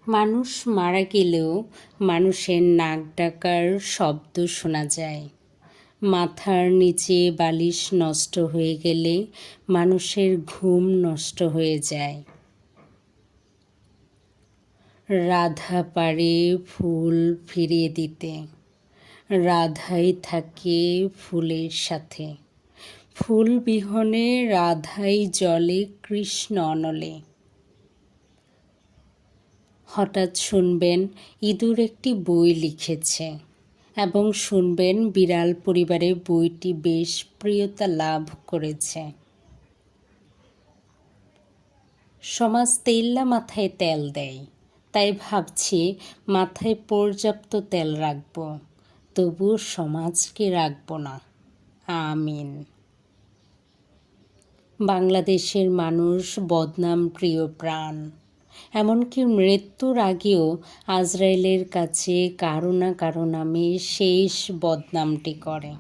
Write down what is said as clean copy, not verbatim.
মানুষ মারা গেলেও মানুষের নাক ডাকার শব্দ শোনা যায়। মাথার নিচে বালিশ নষ্ট হয়ে গেলে মানুষের ঘুম নষ্ট হয়ে যায়। রাধা পারে ফুল ফিরিয়ে দিতে, রাধাই থাকে ফুলের সাথে। ফুল বিহনে রাধাই জলে কৃষ্ণ অনলে। হঠাৎ শুনবেন ইঁদুর একটি বই লিখেছে এবং শুনবেন বিড়াল পরিবারে বইটি বেশ প্রিয়তা লাভ করেছে। সমাজ তেল্লা মাথায় তেল দেয়, তাই ভাবছি মাথায় পর্যাপ্ত তেল রাখব, তবুও সমাজকে রাখব না। আমিন। বাংলাদেশের মানুষ বদনাম প্রিয় প্রাণ, এমনকি মৃত্যুর আগেও আজরাইলের কাছে কারো না কারো নামে শেষ বদনামটি করে।